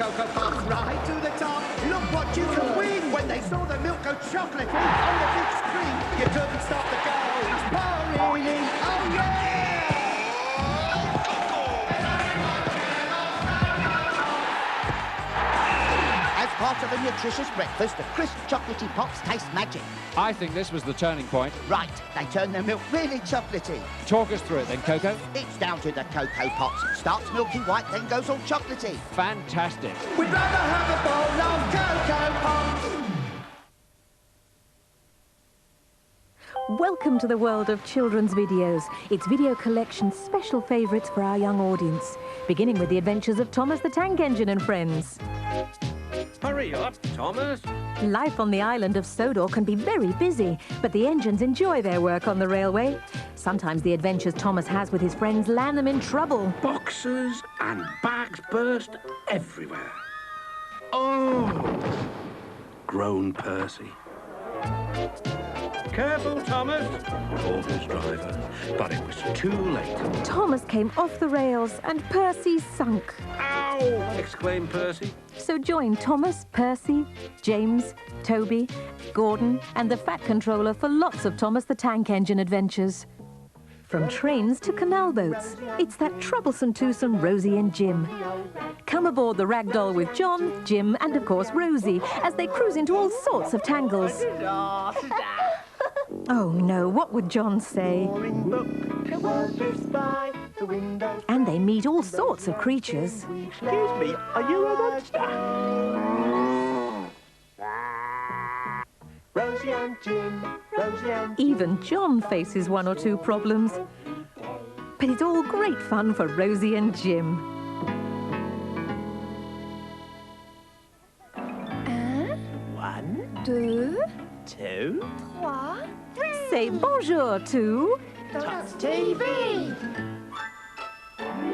Cocoa Pops right to the top. Look what you can win. When they saw the milk go chocolatey on the big screen, you couldn't stop the girls pouring in. Oh, yeah! As part of a nutritious breakfast, the crisp chocolatey pops taste magic. I think this was the turning point. Right, they turn their milk really chocolatey. Talk us through it then, Coco. It's down to the Cocoa Pops. Starts milky white, then goes all chocolatey. Fantastic. We'd rather have a bowl of Cocoa Pops. Welcome to the world of children's videos. It's video collection's special favourites for our young audience, beginning with the adventures of Thomas the Tank Engine and friends. Hurry up, Thomas. Life on the island of Sodor can be very busy, but the engines enjoy their work on the railway. Sometimes the adventures Thomas has with his friends land them in trouble. Boxes and bags burst everywhere. Oh! Groaned Percy. Careful, Thomas, called his driver, but it was too late. Thomas came off the rails and Percy sunk. Ow! Exclaimed Percy. So join Thomas, Percy, James, Toby, Gordon and the Fat Controller for lots of Thomas the Tank Engine adventures. From trains to canal boats, it's that troublesome twosome Rosie and Jim. Come aboard the ragdoll with John, Jim and of course Rosie as they cruise into all sorts of tangles. Oh no, what would John say? And they meet all sorts of creatures. Excuse me, are you a monster? Rosie and Jim, Rosie and Jim. Even John faces one or two problems. But it's all great fun for Rosie and Jim. 1, 2, 2, 3. Say bonjour to... Tots TV.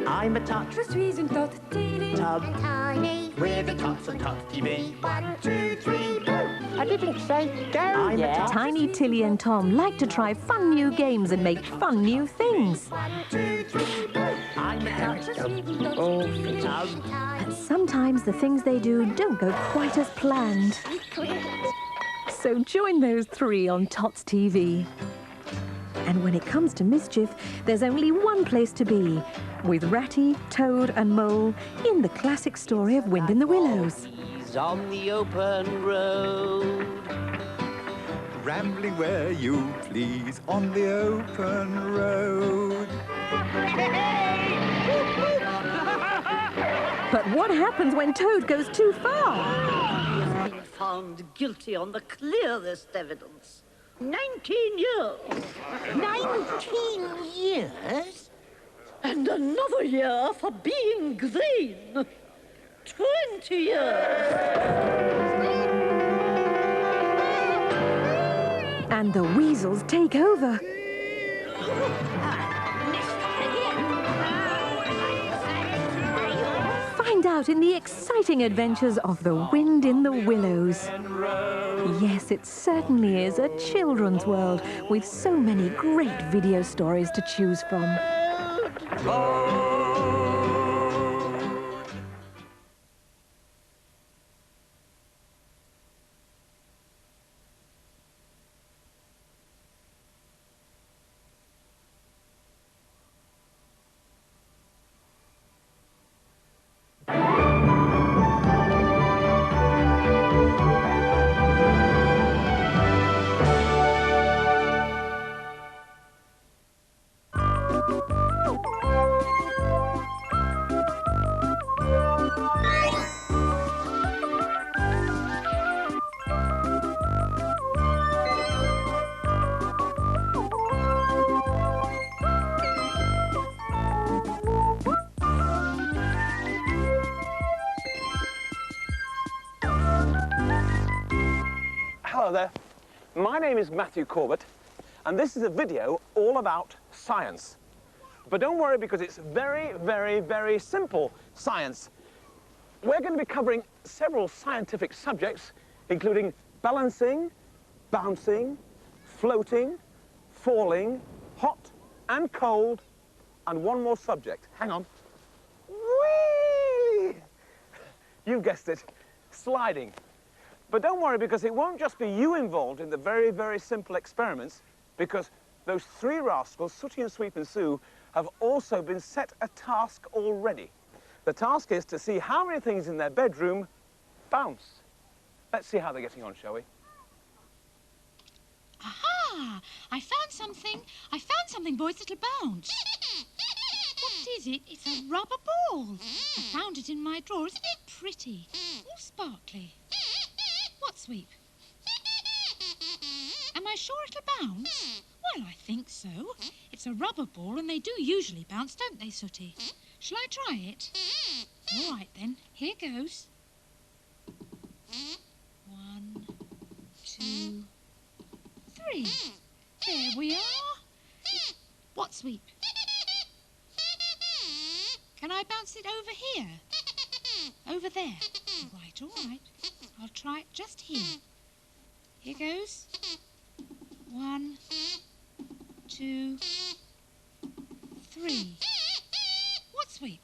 I'm a tot. Je suis une tot TV. Tub. Tiny. We're the Tots of Tot TV. 1, 2, 3, go. I didn't say go I'm yet. a tot. Tiny, Tilly and Tom like to try fun new games and make fun new things. 1, 2, 3, go. I'm a tot. Oh, Tub. But sometimes the things they do don't go quite as planned. So join those three on Tots TV. And when it comes to mischief, there's only one place to be, with Ratty, Toad and Mole in the classic story of Wind in the Willows. He's on the open road. Rambling where you please on the open road. But what happens when Toad goes too far? He has been found guilty on the clearest evidence. 19 years. 19 years? And another year for being green. 20 years. And the weasels take over. Find out in the exciting adventures of the Wind in the Willows. Yes, it certainly is a children's world with so many great video stories to choose from. Hello there, my name is Matthew Corbett and this is a video all about science. But don't worry because it's very, very, very simple science. We're going to be covering several scientific subjects including balancing, bouncing, floating, falling, hot and cold, and one more subject. Hang on. Whee! You guessed it, sliding. But don't worry, because it won't just be you involved in the very, very simple experiments, because those three rascals, Sooty and Sweep and Sue, have also been set a task already. The task is to see how many things in their bedroom bounce. Let's see how they're getting on, shall we? Aha! I found something. I found something, boys, that'll bounce. What is it? It's a rubber ball. I found it in my drawer. Isn't it pretty? All sparkly. What, Sweep? Am I sure it'll bounce? Well, I think so. It's a rubber ball and they do usually bounce, don't they, Sooty? Shall I try it? All right, then. Here goes. 1, 2, 3. There we are. What, Sweep? Can I bounce it over here? Over there? All right. I'll try it just here. Here goes. 1, 2, 3. What, Sweep?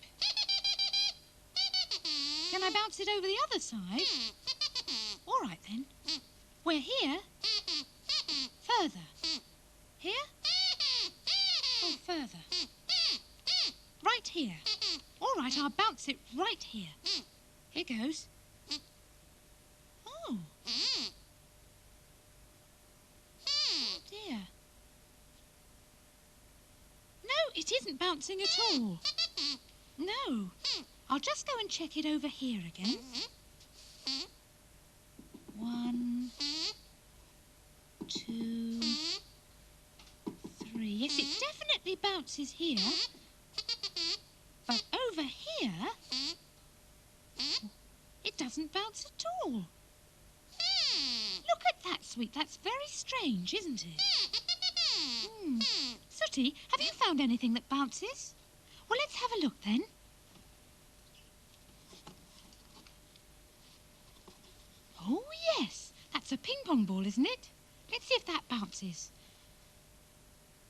Can I bounce it over the other side? All right, then. We're here. Further. Here? Oh, further. Right here. All right, I'll bounce it right here. Here goes. Oh. Dear. No, it isn't bouncing at all. No. I'll just go and check it over here again. 1, 2, 3. Yes, it definitely bounces here. But over here, it doesn't bounce at all. Look at that, Sweep. That's very strange, isn't it? Sooty, have you found anything that bounces? Well, let's have a look then. Oh, yes. That's a ping-pong ball, isn't it? Let's see if that bounces.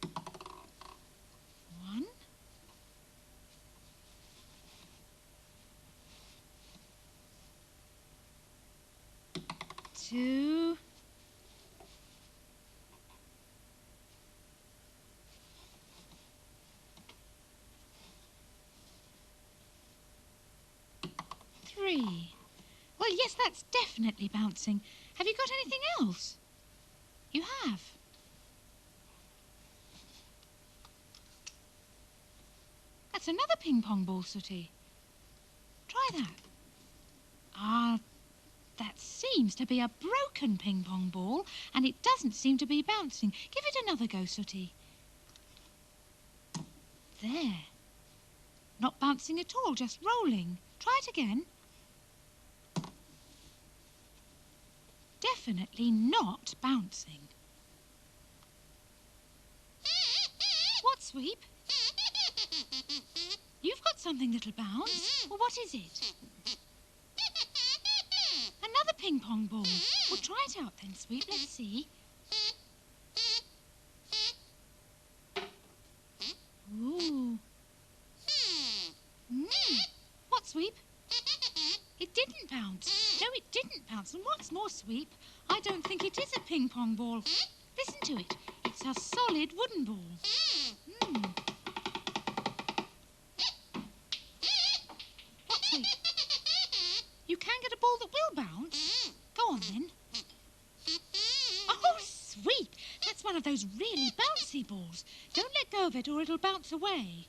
1. 2. 3. Well, yes, that's definitely bouncing. Have you got anything else? You have. That's another ping-pong ball, Sooty. Try that. Ah, that seems to be a broken ping-pong ball, and it doesn't seem to be bouncing. Give it another go, Sooty. There. Not bouncing at all, just rolling. Try it again. Definitely not bouncing. What, Sweep? You've got something that'll bounce. Well, what is it? Another ping-pong ball. Well, try it out then, Sweep. Let's see. Ooh. What, Sweep? It didn't bounce. No, it didn't bounce. And what's more, Sweep, I don't think it is a ping-pong ball. Listen to it. It's a solid wooden ball. What, Sweep? You can get a ball that will bounce? Go on, then. Oh, Sweep! That's one of those really bouncy balls. Don't let go of it or it'll bounce away.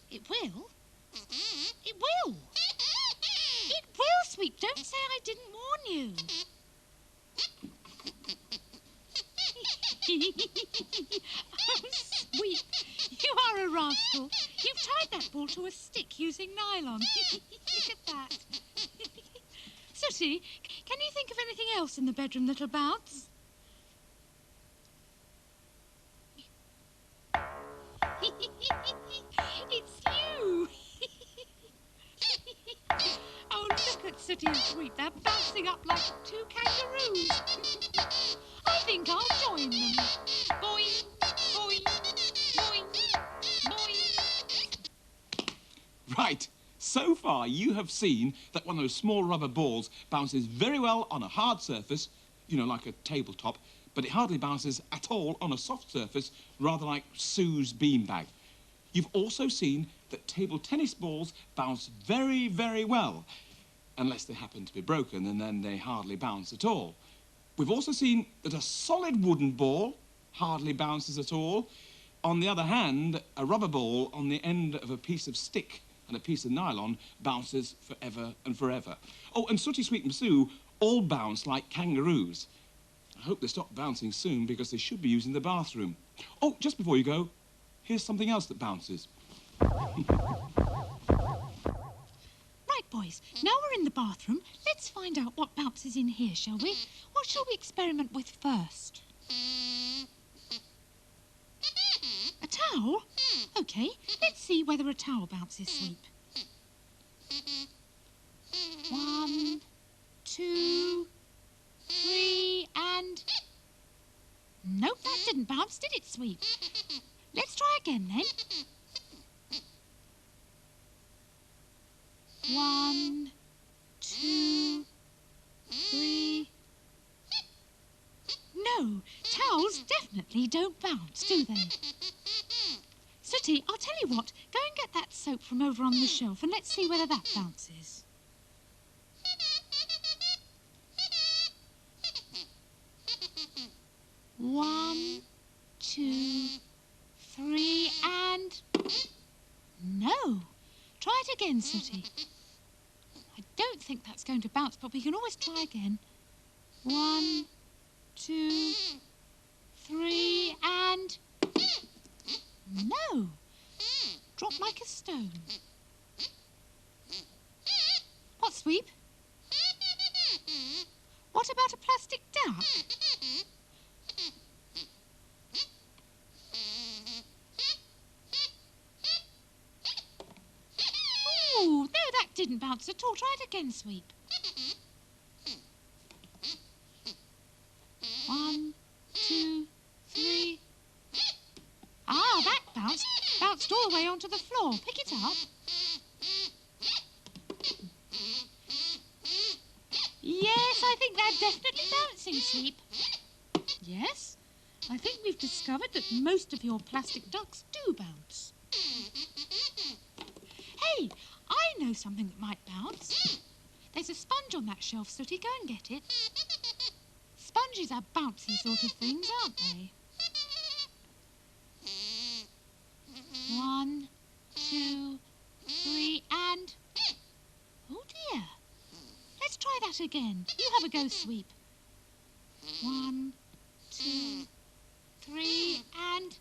It will? It will! It will, Sweep. Don't say I didn't warn you. Oh, Sweep, you are a rascal. You've tied that ball to a stick using nylon. Look at that. Sooty, can you think of anything else in the bedroom that'll bounce? It's you. Oh, look at Sooty and Sweep. They're bouncing up like 2 kangaroos. I think I'll join them. Boing, boing, boing, boing. Right. So far, you have seen that one of those small rubber balls bounces very well on a hard surface, you know, like a tabletop, but it hardly bounces at all on a soft surface, rather like Sue's beanbag. You've also seen that table tennis balls bounce very, very well, unless they happen to be broken, and then they hardly bounce at all. We've also seen that a solid wooden ball hardly bounces at all. On the other hand, a rubber ball on the end of a piece of stick and a piece of nylon bounces forever and forever. Oh, and Sooty, Sweep and Sue all bounce like kangaroos. I hope they stop bouncing soon, because they should be using the bathroom. Oh, just before you go, here's something else that bounces. Right, boys, now we're in the bathroom. Let's find out what bounces in here, shall we? What shall we experiment with first? A towel? OK, let's see whether a towel bounces, Sweep. 1, 2, 3, and... Nope, that didn't bounce, did it, Sweep? Let's try again, then. 1, 2, 3... No, towels definitely don't bounce, do they? Sooty, I'll tell you what. Go and get that soap from over on the shelf and let's see whether that bounces. One, 2, 3, and... No. Try it again, Sooty. I don't think that's going to bounce, but we can always try again. 1, 2, 3, and... No! Drop like a stone. What, Sweep? What about a plastic duck? Oh, no, that didn't bounce at all. Try it again, Sweep. 1, 2, 3... Ah, that bounced. Bounced all the way onto the floor. Pick it up. Yes, I think they're definitely bouncing, Sweep. Yes, I think we've discovered that most of your plastic ducks do bounce. Hey, I know something that might bounce. There's a sponge on that shelf, Sooty. Go and get it. Sponges are bouncy sort of things, aren't they? 1, 2, 3, and... Oh, dear. Let's try that again. You have a go, Sweep. 1, 2, 3, and...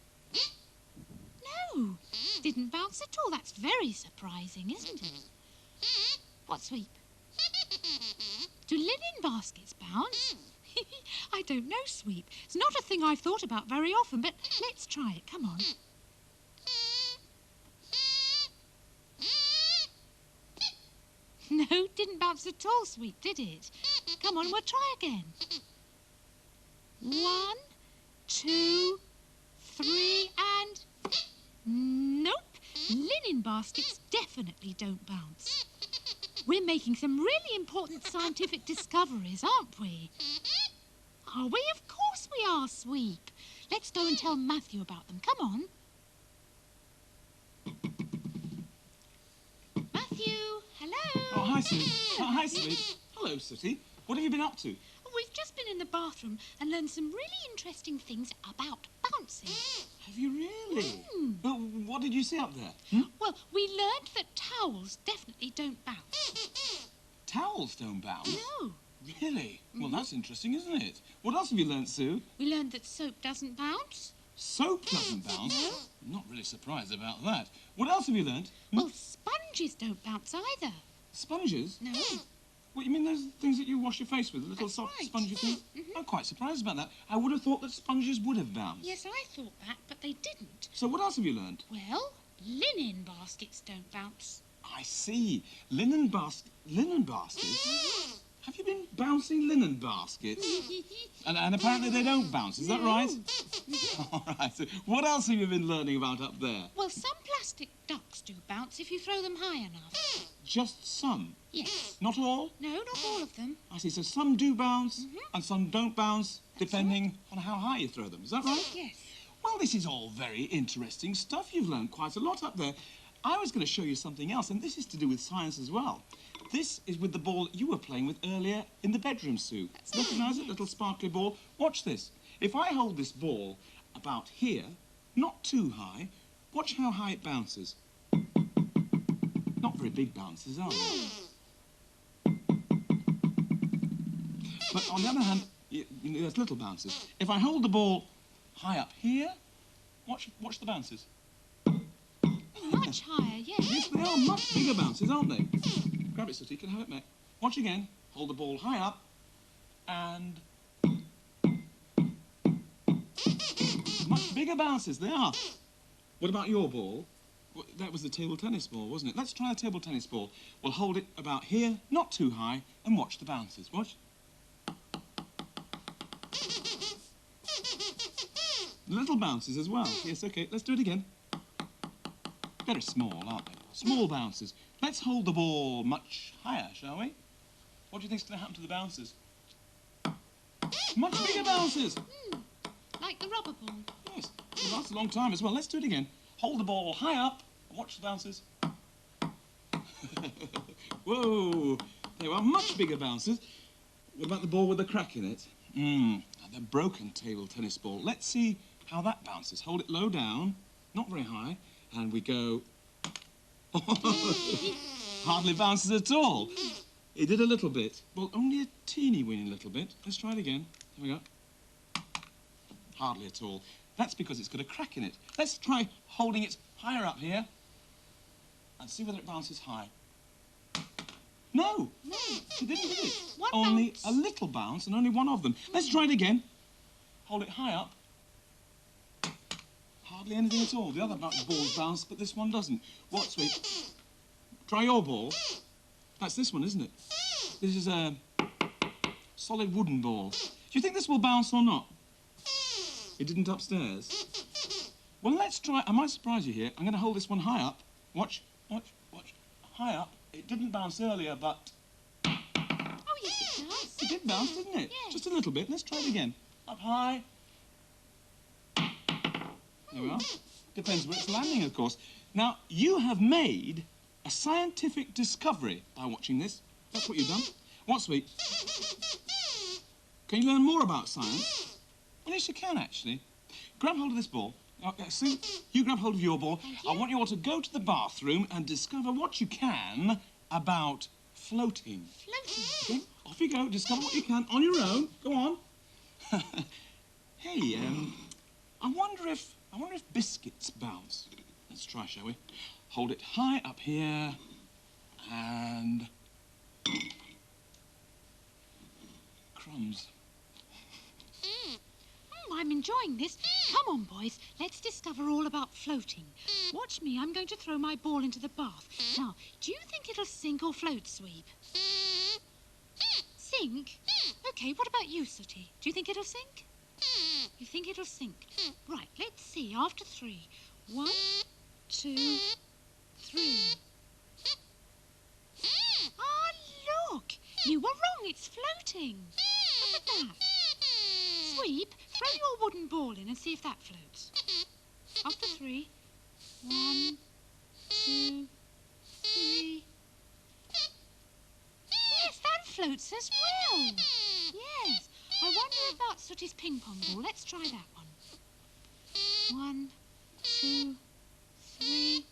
No! Didn't bounce at all. That's very surprising, isn't it? What, Sweep? Do linen baskets bounce? I don't know, Sweep. It's not a thing I've thought about very often, but let's try it. Come on. No, didn't bounce at all, Sweep, did it? Come on, we'll try again. 1, 2, 3, and... Nope, linen baskets definitely don't bounce. We're making some really important scientific discoveries, aren't we? Are we? Of course we are, Sweep. Let's go and tell Matthew about them. Come on. Matthew, hello. Oh, hi, Sue. Oh, hi, Sweep. Hello, Sooty. What have you been up to? We've just been in the bathroom and learned some really interesting things about bouncing. Have you really? Well, what did you see up there? Well, we learned that towels definitely don't bounce. Towels don't bounce? No. Really? Well, that's interesting, isn't it? What else have you learnt, Sue? We learned that soap doesn't bounce. Soap doesn't bounce? No. I'm not really surprised about that. What else have you learnt? Well, sponges don't bounce either. Sponges? No. What, you mean those things that you wash your face with, little soft spongy things? I'm quite surprised about that. I would have thought that sponges would have bounced. Yes, I thought that, but they didn't. So what else have you learnt? Well, linen baskets don't bounce. I see. Linen baskets? Have you been bouncing linen baskets? and apparently they don't bounce, is that right? All right. So what else have you been learning about up there? Well, some plastic ducks do bounce if you throw them high enough. just some. Yes. Not all? No, not all of them. I see. So some do bounce and some don't bounce, That's depending on how high you throw them. Is that right? Yes. Well, this is all very interesting stuff. You've learned quite a lot up there. I was going to show you something else, and this is to do with science as well. This is with the ball you were playing with earlier in the bedroom, Sue. Recognise it? Little sparkly ball. Watch this. If I hold this ball about here, not too high, watch how high it bounces. Not very big bounces, are they? But on the other hand, you know, there's little bounces. If I hold the ball high up here, watch the bounces. Much higher, yes. Yes, they are much bigger bounces, aren't they? Grab it, Sooty. You can have it, mate. Watch again. Hold the ball high up, and much bigger bounces. They are. What about your ball? Well, that was the table tennis ball, wasn't it? Let's try a table tennis ball. We'll hold it about here, not too high, and watch the bounces. Watch. Little bounces as well. Yes, OK. Let's do it again. Very small, aren't they? Small bounces. Let's hold the ball much higher, shall we? What do you think's going to happen to the bounces? Much bigger bounces. Like the rubber ball. Yes, it lasts a long time as well. Let's do it again. Hold the ball high up. Watch the bounces. Whoa, they were much bigger bounces. What about the ball with the crack in it? The broken table tennis ball. Let's see how that bounces. Hold it low down, not very high, and we go... Hardly bounces at all. It did a little bit. Well, only a teeny weeny little bit. Let's try it again. Here we go. Hardly at all. That's because it's got a crack in it. Let's try holding it higher up here and see whether it bounces high. No, it didn't, did it? Only bounce. A little bounce and only one of them. Let's try it again. Hold it high up. Hardly anything at all. The other balls bounce, but this one doesn't. What, sweet? Try your ball. That's this one, isn't it? This is a solid wooden ball. Do you think this will bounce or not? It didn't upstairs. Well, let's try. I might surprise you here. I'm going to hold this one high up. Watch, watch, watch. High up. It didn't bounce earlier, but... Oh, yes, it does. It did bounce, didn't it? Yes. Just a little bit. Let's try it again. Up high. There we are. Depends where it's landing, of course. Now, you have made a scientific discovery by watching this. That's what you've done. What, sweet? Can you learn more about science? Well, yes, you can, actually. Grab hold of this ball. Sue, you grab hold of your ball. I want you all to go to the bathroom and discover what you can about floating. Floating? Okay, off you go. Discover what you can on your own. Go on. Hey, I wonder if biscuits bounce. Let's try, shall we? Hold it high up here and... Crumbs. I'm enjoying this. Come on, boys. Let's discover all about floating. Watch me. I'm going to throw my ball into the bath. Now, do you think it'll sink or float, Sweep? Sink? OK, what about you, Sooty? Do you think it'll sink? You think it'll sink? Right, let's see. After 3. 1, 2, 3. Ah, look! You were wrong. It's floating. Look at that. Sweep, throw your wooden ball in and see if that floats. After 3. 1, 2, 3. Yes, that floats as well. Yes. I wonder if that's Sooty's ping pong ball. Let's try that one. 1, 2, 3.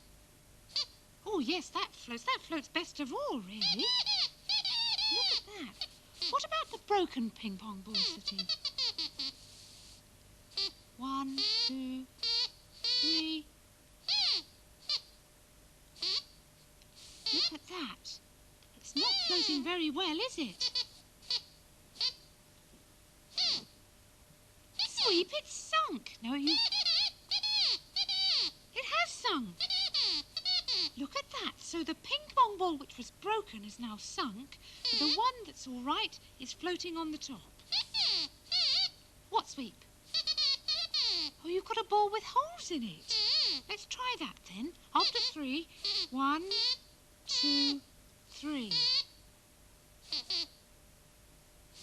Oh, yes, that floats. That floats best of all, really. Look at that. What about the broken ping pong ball, Sooty? 1, 2, 3. Look at that. It's not floating very well, is it? Sweep, it's sunk. No, you... It has sunk. Look at that. So the ping pong ball which was broken is now sunk, but the one that's all right is floating on the top. What, Sweep? Oh, you've got a ball with holes in it. Let's try that then. After 3. 1, 2, 3.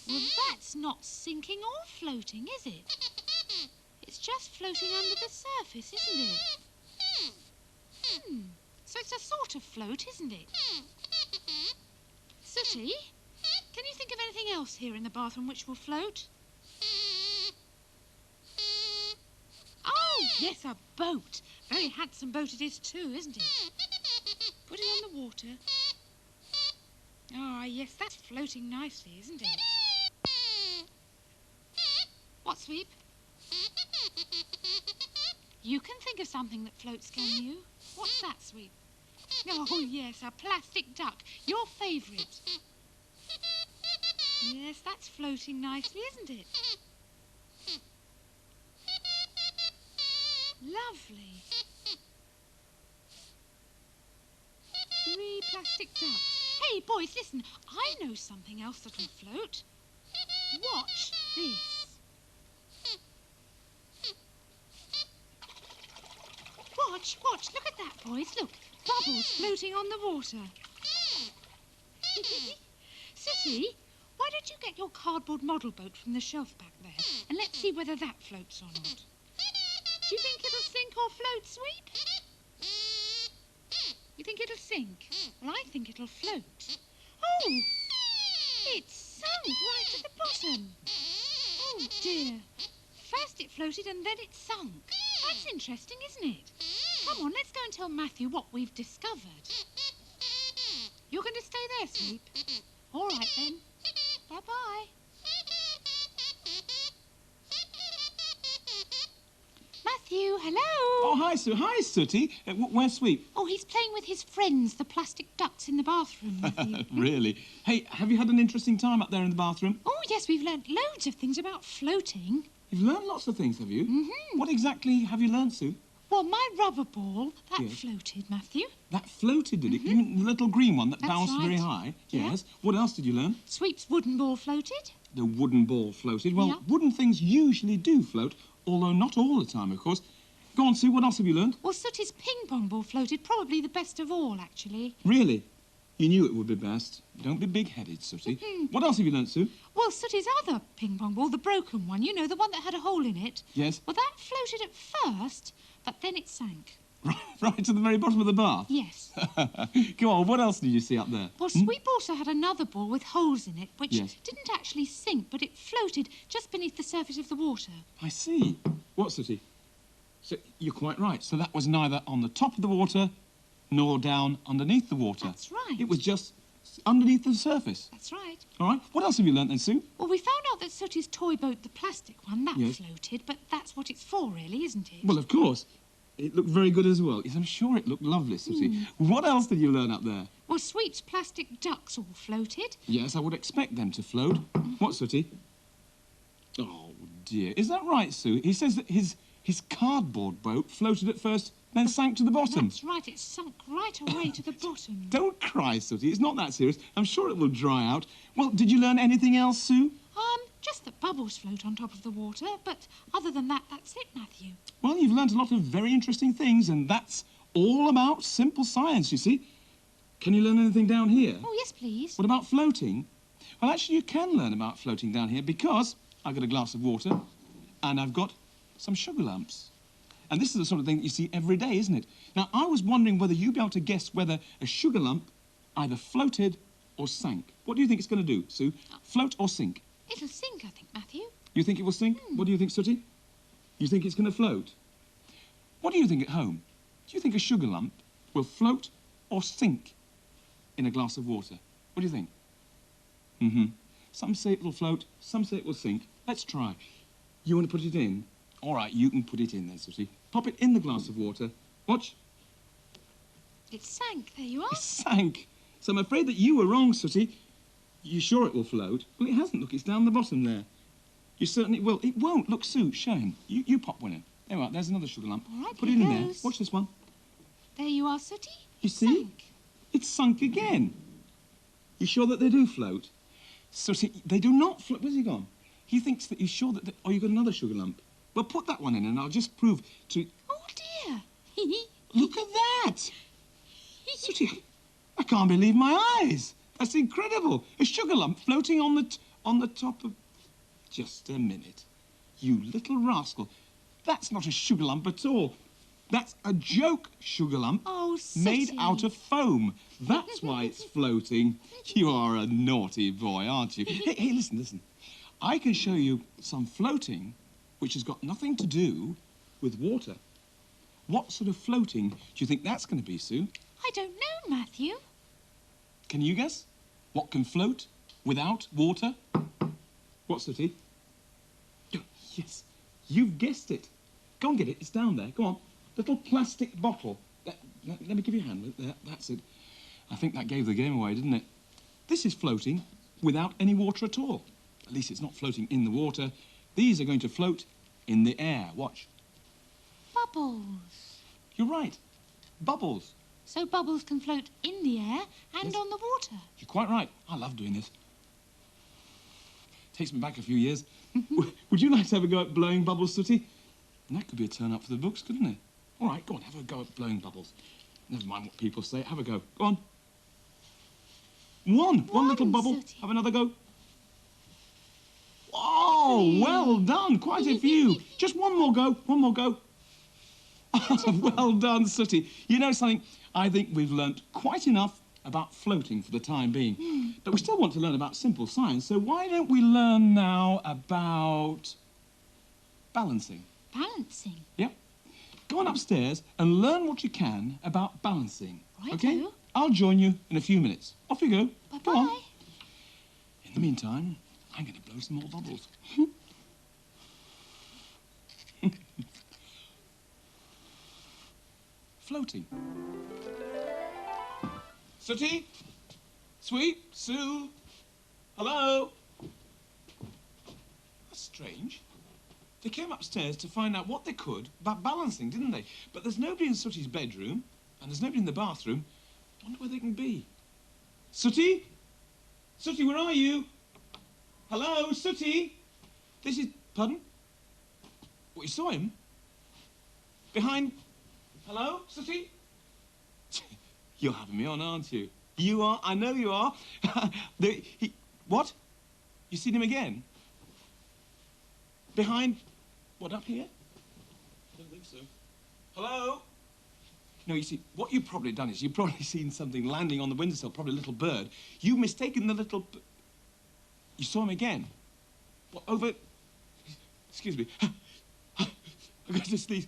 Well, that's not sinking or floating, is it? It's just floating under the surface, isn't it? So it's a sort of float, isn't it? Sooty, can you think of anything else here in the bathroom which will float? Oh, yes, a boat. Very handsome boat it is too, isn't it? Put it on the water. Ah, yes, that's floating nicely, isn't it? What, Sweep? You can think of something that floats, can you? What's that, Sweep? Oh, yes, a plastic duck. Your favourite. Yes, that's floating nicely, isn't it? Lovely. 3 plastic ducks. Hey, boys, listen. I know something else that'll float. Watch this. Watch, look at that, boys, look. Bubbles floating on the water. Sooty, why don't you get your cardboard model boat from the shelf back there and let's see whether that floats or not. Do you think it'll sink or float, Sweep? You think it'll sink? Well, I think it'll float. Oh! It's sunk right to the bottom. Oh, dear. First it floated and then it sunk. That's interesting, isn't it? Come on, let's go and tell Matthew what we've discovered. You're going to stay there, Sweep? All right, then. Bye-bye. Matthew, hello. Oh, hi, Sue. Hi, Sooty. Where's Sweep? Oh, he's playing with his friends, the plastic ducks in the bathroom, Matthew. Really? Hey, have you had an interesting time up there in the bathroom? Oh, yes, we've learnt loads of things about floating. You've learned lots of things, have you? Mm-hmm. What exactly have you learned, Sue? Well, my rubber ball, that Yes. floated, Matthew. That floated, did it? You mean the little green one that That's bounced very right. high? Yeah. Yes. What else did you learn? Sweep's wooden ball floated. The wooden ball floated. Well, Yeah. wooden things usually do float, although not all the time, of course. Go on, Sue, what else have you learned? Well, Sooty's ping-pong ball floated, probably the best of all, actually. Really? You knew it would be best. Don't be big-headed, Sooty. What else have you learnt, Sue? Well, Sooty's other ping-pong ball, the broken one, you know, the one that had a hole in it. Yes. Well, that floated at first, but then it sank. Right to the very bottom of the bath? Yes. Go on, what else did you see up there? Well, Sweep also had another ball with holes in it, which Yes. didn't actually sink, but it floated just beneath the surface of the water. I see. What, Sooty? So, you're quite right. So that was neither on the top of the water nor down underneath the water. That's right. It was just underneath the surface. That's right. All right. What else have you learnt then, Sue? Well, we found out that Sooty's toy boat, the plastic one, that Yes. floated, but that's what it's for, really, isn't it? Well, of course. It looked very good as well. Yes, I'm sure it looked lovely, Sooty. What else did you learn up there? Well, Sweep's plastic ducks all floated. Yes, I would expect them to float. What, Sooty? Oh, dear. Is that right, Sue? He says that his cardboard boat floated at first, then sank to the bottom. That's right, it sunk right away to the bottom. Don't cry, Sooty. It's not that serious. I'm sure it will dry out. Well, did you learn anything else, Sue? Just that bubbles float on top of the water, but other than that, that's it, Matthew. Well, you've learnt a lot of very interesting things, and that's all about simple science, you see. Can you learn anything down here? Oh, yes, please. What about floating? Well, actually, you can learn about floating down here because I've got a glass of water and I've got some sugar lumps. And this is the sort of thing that you see every day, isn't it? Now, I was wondering whether you'd be able to guess whether a sugar lump either floated or sank. What do you think it's going to do, Sue? Float or sink? It'll sink, I think, Matthew. You think it will sink? What do you think, Sooty? You think it's going to float? What do you think at home? Do you think a sugar lump will float or sink in a glass of water? What do you think? Some say it will float, some say it will sink. Let's try. You want to put it in? All right, you can put it in there, Sooty. Pop it in the glass of water. Watch. It sank. There you are. It sank. So I'm afraid that you were wrong, Sooty. You sure it will float? Well, it hasn't. Look, it's down the bottom there. You certainly will. It won't. Look, Sue, show him. You pop one in. There we are. There's another sugar lump. All right, put it here in there. goes. Watch this one. There you are, Sooty. You see? It's sunk again. You sure that they do float? Sooty, they do not float. Where's he gone? He thinks that you're sure that... Oh, you got another sugar lump. Well, put that one in and I'll just prove to... Oh, dear. Look at that! Sooty, I can't believe my eyes. That's incredible. A sugar lump floating on the top of... Just a minute. You little rascal. That's not a sugar lump at all. That's a joke sugar lump made out of foam. That's why it's floating. You are a naughty boy, aren't you? Hey, listen. I can show you some floating which has got nothing to do with water. What sort of floating do you think that's going to be, Sue? I don't know, Matthew. Can you guess? What can float without water? What, Sooty? Yes, you've guessed it. Go and get it. It's down there. Go on. Little plastic bottle. Let me give you a hand. That's it. I think that gave the game away, didn't it? This is floating without any water at all. At least it's not floating in the water. These are going to float in the air. Watch. Bubbles. You're right. Bubbles. So bubbles can float in the air and on the water. You're quite right. I love doing this. Takes me back a few years. Would you like to have a go at blowing bubbles, Sooty? And that could be a turn up for the books, couldn't it? All right, go on, have a go at blowing bubbles. Never mind what people say. Have a go. Go on. One little bubble. Sooty. Have another go. Oh, well done. Quite a few. Just one more go. One more go. Well done, Sooty. You know something? I think we've learnt quite enough about floating for the time being. But we still want to learn about simple science, so why don't we learn now about balancing? Balancing? Yep. Go on upstairs and learn what you can about balancing. Right. Okay? I'll join you in a few minutes. Off you go. Bye-bye. Go on. In the meantime, I'm going to blow some more bubbles. Floating. Sooty? Sweet? Sue? Hello? That's strange. They came upstairs to find out what they could about balancing, didn't they? But there's nobody in Sooty's bedroom, and there's nobody in the bathroom. I wonder where they can be. Sooty? Sooty, where are you? Hello, Sooty? This is... Pardon? What, you saw him? Behind... Hello, Sooty? You're having me on, aren't you? You are. I know you are. What? You seen him again? Behind... What, up here? I don't think so. Hello? No, you see, what you've probably done is you've probably seen something landing on the windowsill, probably a little bird. You've mistaken the little... You saw him again? What, over... Excuse me. I've got to sneeze.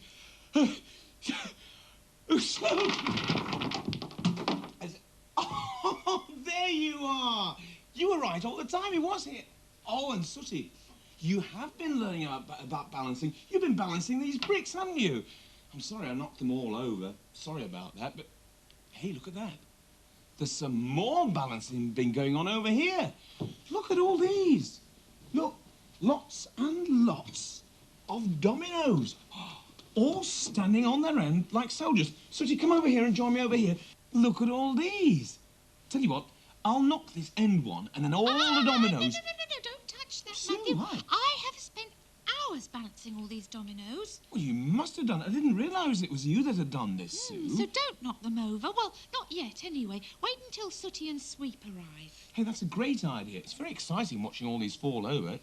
Oh, there you are. You were right all the time. He was here. Oh, and Sooty, you have been learning about balancing. You've been balancing these bricks, haven't you? I'm sorry I knocked them all over. Sorry about that, but... Hey, look at that. There's some more balancing been going on over here. Look at all these. Look, lots and lots of dominoes. All standing on their end like soldiers. Sooty, come over here and join me over here. Look at all these. Tell you what, I'll knock this end one and then all the dominoes... No, don't touch that, Sue, Matthew. why? I have spent hours balancing all these dominoes. Well, you must have done it. I didn't realise it was you that had done this, Sue. So don't knock them over. Well, not yet, anyway. Wait until Sooty and Sweep arrive. Hey, that's a great idea. It's very exciting watching all these fall over.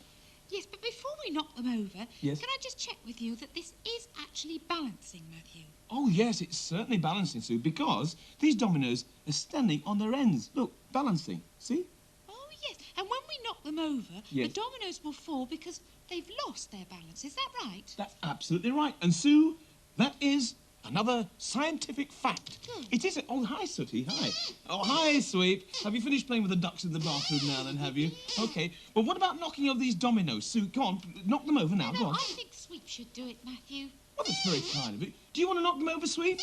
Yes, but before we knock them over, Yes? can I just check with you that this is actually balancing, Matthew? Oh, yes, it's certainly balancing, Sue, because these dominoes are standing on their ends. Look, balancing. See? Oh, yes. And when we knock them over, Yes. the dominoes will fall because they've lost their balance. Is that right? That's absolutely right. And, Sue, that is another scientific fact. It is... Oh, hi, Sooty. Hi. Oh, hi, Sweep. Have you finished playing with the ducks in the bathroom now, then, have you? OK. Well, what about knocking over these dominoes? Sue, go on. Knock them over now. No, Go on. I think Sweep should do it, Matthew. Well, that's very kind of you. Do you want to knock them over, Sweep?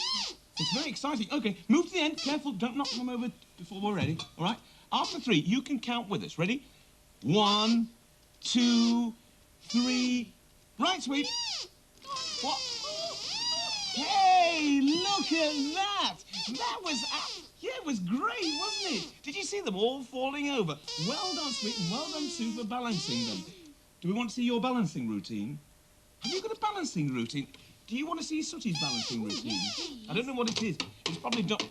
It's very exciting. OK, move to the end. Careful, don't knock them over before we're ready. All right? After 3, you can count with us. Ready? 1, 2, 3... Right, Sweep. What? Hey, look at that! That was... Yeah, it was great, wasn't it? Did you see them all falling over? Well done, Sweet, and well done, Sue, for balancing them. Do we want to see your balancing routine? Have you got a balancing routine? Do you want to see Sooty's balancing routine? I don't know what it is. It's probably not...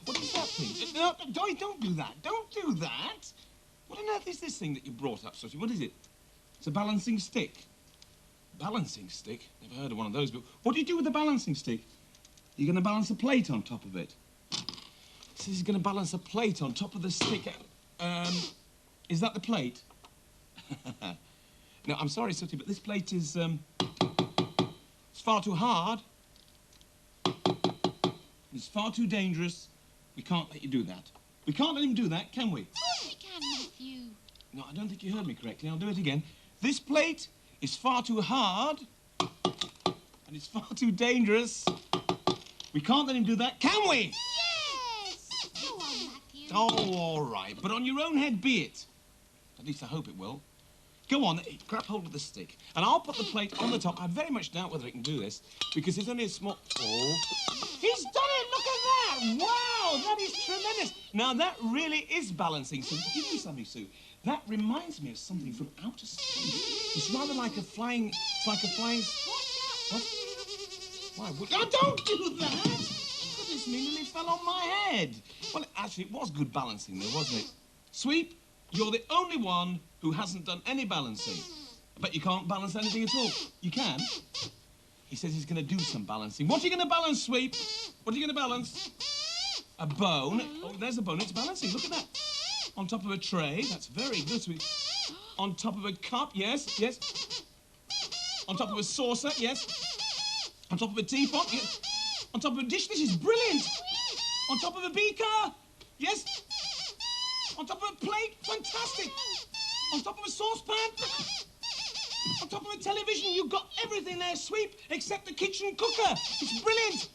What is that? thing? No, don't do that. Don't do that. What on earth is this thing that you brought up, Sooty? What is it? It's a balancing stick. Balancing stick? Never heard of one of those, but what do you do with the balancing stick? You're going to balance a plate on top of it. So he's going to balance a plate on top of the stick. Is that the plate? No, I'm sorry, Sooty, but this plate is, it's far too hard. It's far too dangerous. We can't let you do that. We can't let him do that, can we? Of course we can, Matthew. No, I don't think you heard me correctly. I'll do it again. This plate is far too hard, and it's far too dangerous. We can't let him do that, can we? Yes! Go on, Matthew. Oh, all right. But on your own head be it. At least I hope it will. Go on, grab hold of the stick, and I'll put the plate on the top. I very much doubt whether it can do this, because it's only a small... Oh. He's done it! Look at that! Wow, that is tremendous. Now, that really is balancing. So, give me something, Sue. That reminds me of something from outer space. It's rather like a flying... It's like a flying... What? Why? Oh, don't do that! Goodness me, nearly fell on my head. Well, actually, it was good balancing, though, wasn't it? Sweep, you're the only one who hasn't done any balancing. But you can't balance anything at all. You can. He says he's going to do some balancing. What are you going to balance, Sweep? What are you going to balance? A bone. Oh, there's a bone. It's balancing. Look at that. On top of a tray. That's very good, Sweep. On top of a cup. Yes, yes. On top of a saucer. Yes. On top of a teapot. Yes. On top of a dish. This is brilliant. On top of a beaker. Yes. On top of a plate. Fantastic. On top of a saucepan. On top of a television, you've got everything there, Sweep, except the kitchen cooker. It's brilliant.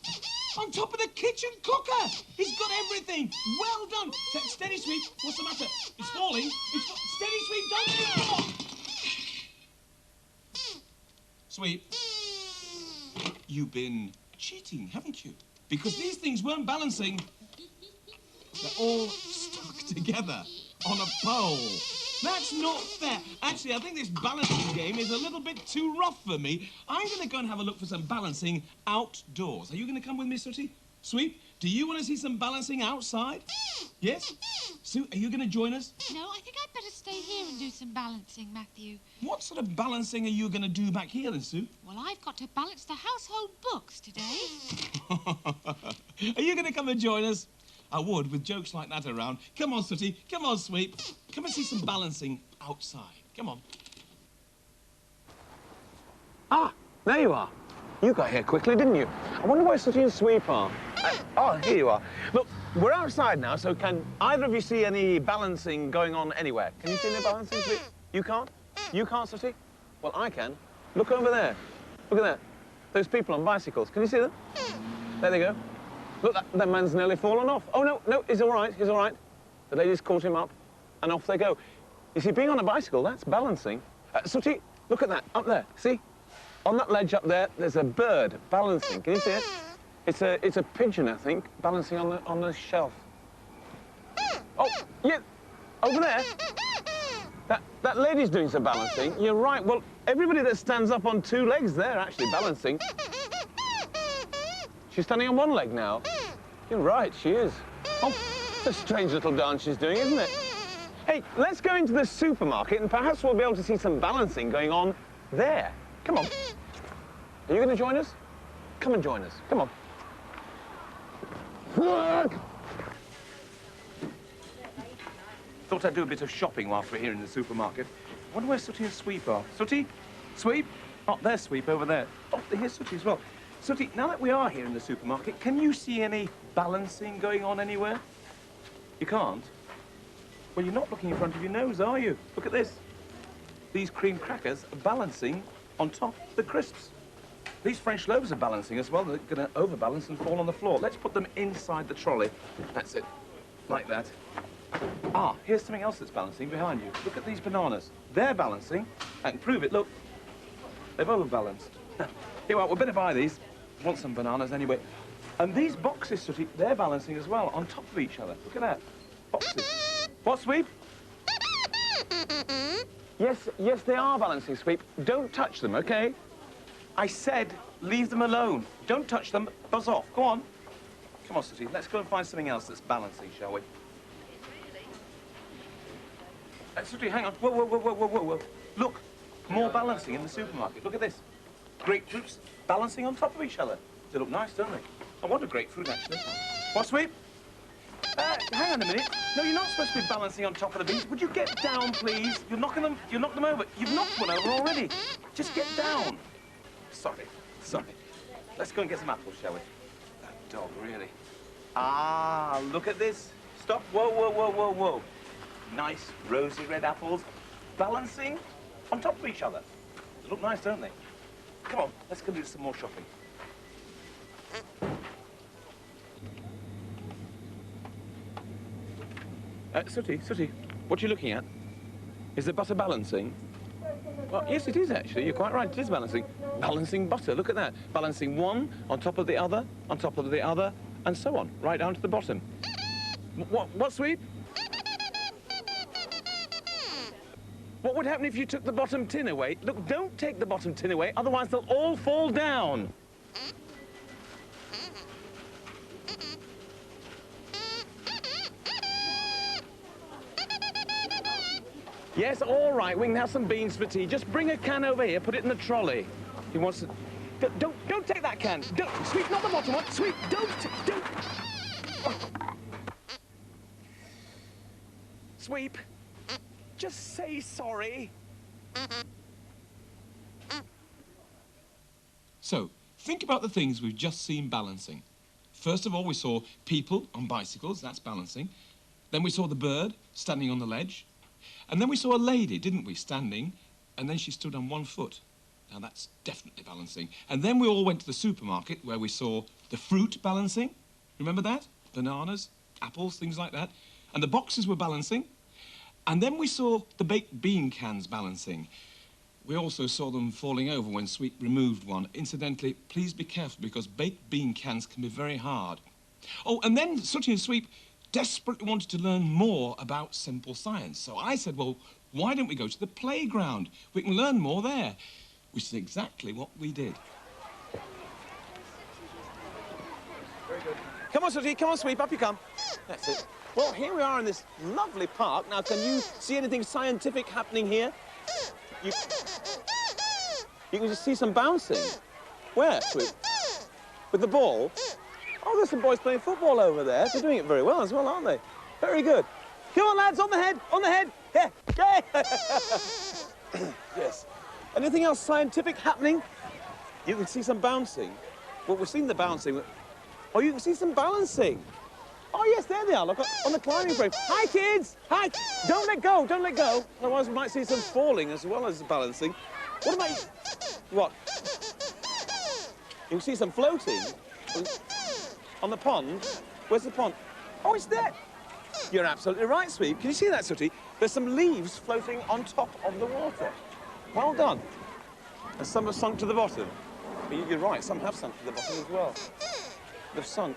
On top of the kitchen cooker, he's got everything. Well done. Steady, Sweep. What's the matter? It's falling. Steady, Sweep. Don't fall. Sweep, you've been cheating, haven't you? Because these things weren't balancing. They're all stuck together on a pole. That's not fair. Actually, I think this balancing game is a little bit too rough for me. I'm going to go and have a look for some balancing outdoors. Are you going to come with me, Sooty? Sweep, do you want to see some balancing outside? Yes? Sue, are you going to join us? No, I think I'd better stay here and do some balancing, Matthew. What sort of balancing are you going to do back here, then, Sue? Well, I've got to balance the household books today. Are you going to come and join us? I would, with jokes like that around. Come on, Sooty. Come on, Sweep. Come and see some balancing outside. Come on. Ah, there you are. You got here quickly, didn't you? I wonder where Sooty and Sweep are. Oh, here you are. Look, we're outside now, so can either of you see any balancing going on anywhere? Can you see any balancing, Sweep? You can't? You can't, Sooty? Well, I can. Look over there. Look at that. Those people on bicycles. Can you see them? There they go. Look, that man's nearly fallen off. Oh, no, he's all right, he's all right. The ladies caught him up, and off they go. You see, being on a bicycle, that's balancing. Sooty, look at that, up there, see? On that ledge up there, there's a bird balancing. Can you see it? It's a pigeon, I think, balancing on the shelf. Oh, yeah, over there. That lady's doing some balancing. You're right. Well, everybody that stands up on two legs, they're actually balancing. She's standing on one leg now. You're right, she is. Oh, it's a strange little dance she's doing, isn't it? Hey, let's go into the supermarket and perhaps we'll be able to see some balancing going on there. Come on. Are you going to join us? Come and join us. Come on. Thought I'd do a bit of shopping whilst we're here in the supermarket. I wonder where Sooty and Sweep are. Sooty? Sweep? Oh, there's Sweep over there. Oh, here's Sooty as well. Sooty, now that we are here in the supermarket, can you see any balancing going on anywhere? You can't? Well, you're not looking in front of your nose, are you? Look at this. These cream crackers are balancing on top of the crisps. These French loaves are balancing as well. They're going to overbalance and fall on the floor. Let's put them inside the trolley. That's it. Like that. Ah, here's something else that's balancing behind you. Look at these bananas. They're balancing. I can prove it. Look. They've overbalanced. Here, well, we better buy these. Want some bananas anyway. And these boxes, Sooty, they're balancing as well on top of each other. Look at that. Boxes. What, Sweep? Yes, they are balancing, Sweep. Don't touch them, OK? I said leave them alone. Don't touch them. Buzz off. Go on. Come on, Sooty, let's go and find something else that's balancing, shall we? Sooty, hang on. Whoa, whoa, whoa, whoa, whoa, whoa, whoa. Look, more balancing in the supermarket. Look at this. Grapefruits balancing on top of each other. They look nice, don't they? I want a grapefruit, actually. What, Sweep? Hang on a minute. No, you're not supposed to be balancing on top of the beans. Would you get down, please? You're knocking them over. You've knocked one over already. Just get down. Sorry. Let's go and get some apples, shall we? That dog, really. Ah, look at this. Stop. Whoa, whoa, whoa, whoa, whoa. Nice, rosy red apples balancing on top of each other. They look nice, don't they? Come on, let's go do some more shopping. Sooty, what are you looking at? Is the butter balancing? Well, yes, it is, actually. You're quite right. It is balancing. Balancing butter. Look at that. Balancing one on top of the other, on top of the other, and so on, right down to the bottom. What, Sweep? What would happen if you took the bottom tin away? Look, don't take the bottom tin away, otherwise they'll all fall down. Yes, all right, we can have some beans for tea. Just bring a can over here, put it in the trolley. He wants to... Don't take that can. Don't, Sweep, not the bottom one. Sweep, don't. Oh. Sweep, just say sorry. So, think about the things we've just seen balancing. First of all, we saw people on bicycles, that's balancing. Then we saw the bird standing on the ledge. And then we saw a lady, didn't we, standing, and then she stood on one foot. Now, that's definitely balancing. And then we all went to the supermarket where we saw the fruit balancing. Remember that? Bananas, apples, things like that. And the boxes were balancing. And then we saw the baked bean cans balancing. We also saw them falling over when Sweep removed one. Incidentally, please be careful because baked bean cans can be very hard. Oh, and then Sooty and Sweep desperately wanted to learn more about simple science. So I said, well, why don't we go to the playground? We can learn more there. Which is exactly what we did. Very good. Come on, Sooty, come on, Sweep, up you come. That's it. Well, here we are in this lovely park. Now, can you see anything scientific happening here? You can just see some bouncing. Where, Sweep? With the ball? Oh, there's some boys playing football over there. They're doing it very well as well, aren't they? Very good. Come on, lads, on the head, on the head. Yeah, yeah. Yes. Anything else scientific happening? You can see some bouncing. Well, we've seen the bouncing. Oh, you can see some balancing. Oh, yes, there they are. Look, on the climbing frame. Hi, kids. Hi. Don't let go. Don't let go. Otherwise, we might see some falling as well as balancing. What about you? What? You can see some floating on the pond. Where's the pond? Oh, it's there. You're absolutely right, Sweep. Can you see that, Sooty? There's some leaves floating on top of the water. Well done. And some have sunk to the bottom. You're right, some have sunk to the bottom as well. They've sunk.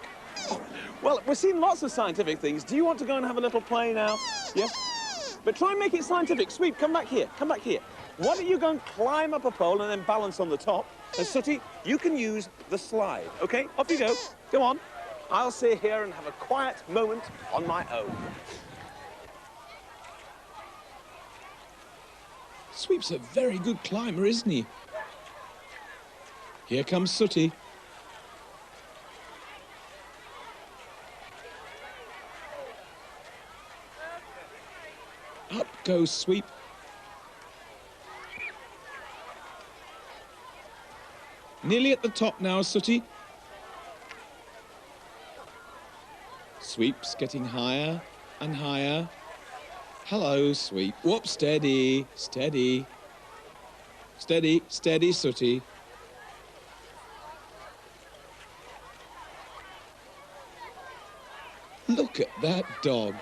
Oh, well, we've seen lots of scientific things. Do you want to go and have a little play now? Yes? But try and make it scientific. Sweep, come back here. Come back here. Why don't you go and climb up a pole and then balance on the top? And Sooty, you can use the slide, OK? Off you go. Go on. I'll sit here and have a quiet moment on my own. Sweep's a very good climber, isn't he? Here comes Sooty. Up goes Sweep. Nearly at the top now, Sooty. Sweep's getting higher and higher. Hello, Sweep. Whoop, steady, steady. Steady, steady, Sooty. Look at that dog.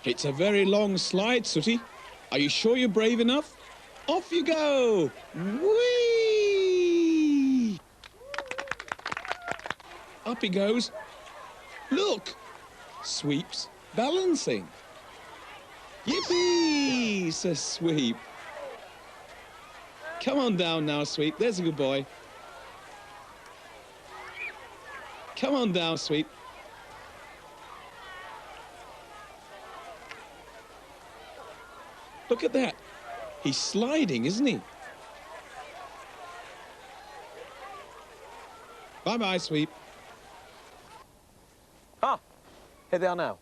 It's a very long slide, Sooty. Are you sure you're brave enough? Off you go! Whee! Up he goes. Look! Sweep's balancing. Yippee, says Sweep. Come on down now, Sweep. There's a good boy. Come on down, Sweep. Look at that. He's sliding, isn't he? Bye-bye, Sweep. Ah, here they are now.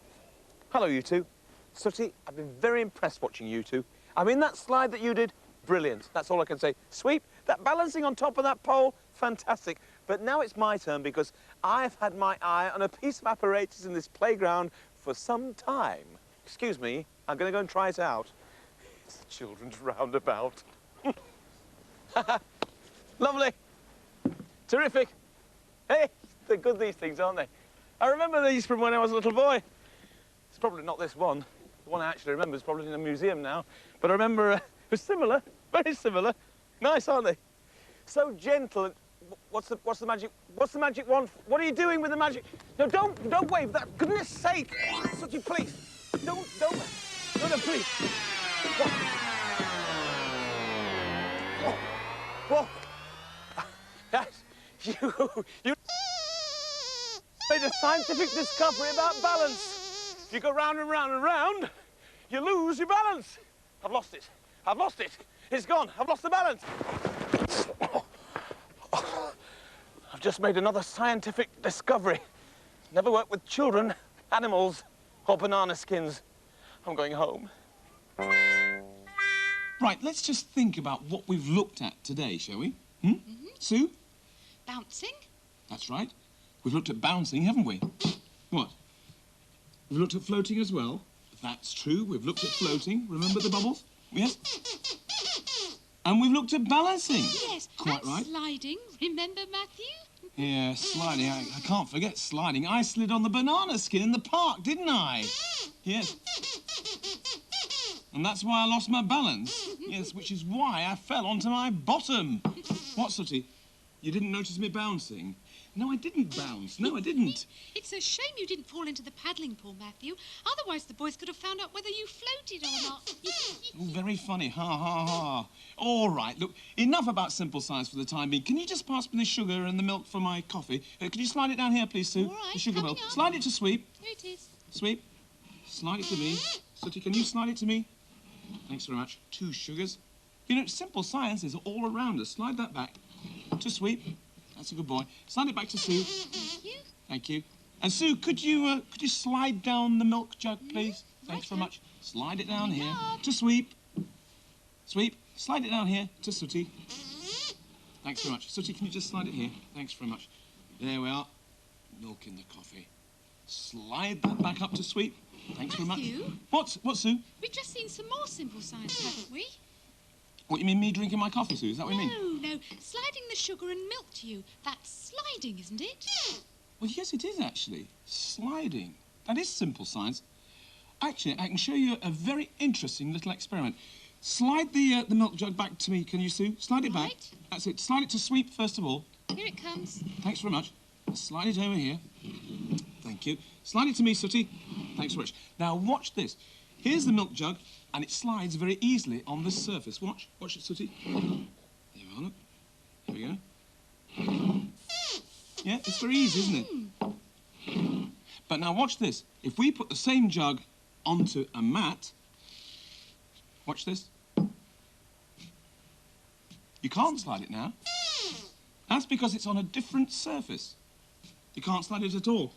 Hello, you two. Sooty, I've been very impressed watching you two. I mean, that slide that you did, brilliant. That's all I can say. Sweep, that balancing on top of that pole, fantastic. But now it's my turn because I've had my eye on a piece of apparatus in this playground for some time. Excuse me, I'm going to go and try it out. It's the children's roundabout. Lovely. Terrific. Hey, they're good, these things, aren't they? I remember these from when I was a little boy. It's probably not this one. The one I actually remember is probably in a museum now. But I remember it was similar, very similar. Nice, aren't they? So gentle. And what's the magic wand? What are you doing with the magic? No, don't wave that. Goodness sake. Sooty, please. Don't. No, please. Whoa. Yes, you made a scientific discovery about balance. If you go round and round and round, you lose your balance. I've lost it. It's gone. I've lost the balance. I've just made another scientific discovery. Never worked with children, animals, or banana skins. I'm going home. Right, let's just think about what we've looked at today, shall we? Sue? Bouncing? That's right. We've looked at bouncing, haven't we? What? We've looked at floating as well. That's true. We've looked at floating. Remember the bubbles? Yes. And we've looked at balancing. Yes. Quite and right. Sliding. Remember, Matthew? Yeah, sliding. I can't forget sliding. I slid on the banana skin in the park, didn't I? Yes. And that's why I lost my balance. Yes, which is why I fell onto my bottom. What, Sooty? You didn't notice me bouncing? No, I didn't bounce. No, I didn't. It's a shame you didn't fall into the paddling pool, Matthew. Otherwise, the boys could have found out whether you floated or not. Oh, very funny. Ha, ha, ha. All right, look, enough about simple science for the time being. Can you just pass me the sugar and the milk for my coffee? Can you slide it down here, please, Sue? All right, the sugar milk. up. Slide it to Sweep. Here it is. Sweep, slide it to me. Sooty, can you slide it to me? Thanks very much. 2 sugars. You know, simple science is all around us. Slide that back to Sweep. That's a good boy. Slide it back to Sue. Thank you. Thank you. And Sue, could you slide down the milk jug, please? Thanks very much. Slide it down here to Sweep. Sweep, slide it down here to Sooty. Thanks very much. Sooty, can you just slide it here? Thanks very much. There we are. Milk in the coffee. Slide that back up to Sweep. Thanks very much. Matthew? What, Sue? We've just seen some more simple science, haven't we? What, you mean me drinking my coffee, Sue? Is that what you mean? No. Sliding the sugar and milk to you. That's sliding, isn't it? Well, yes, it is, actually. Sliding. That is simple science. Actually, I can show you a very interesting little experiment. Slide the milk jug back to me, can you, Sue? Slide it back. Right. That's it. Slide it to Sweep, first of all. Here it comes. Thanks very much. Slide it over here. Thank you. Slide it to me, Sooty. Thanks very much. Now, watch this. Here's the milk jug, and it slides very easily on this surface. Watch it, Sooty. There we are, look. Here we go. Yeah, it's very easy, isn't it? But now watch this. If we put the same jug onto a mat, watch this. You can't slide it now. That's because it's on a different surface. You can't slide it at all.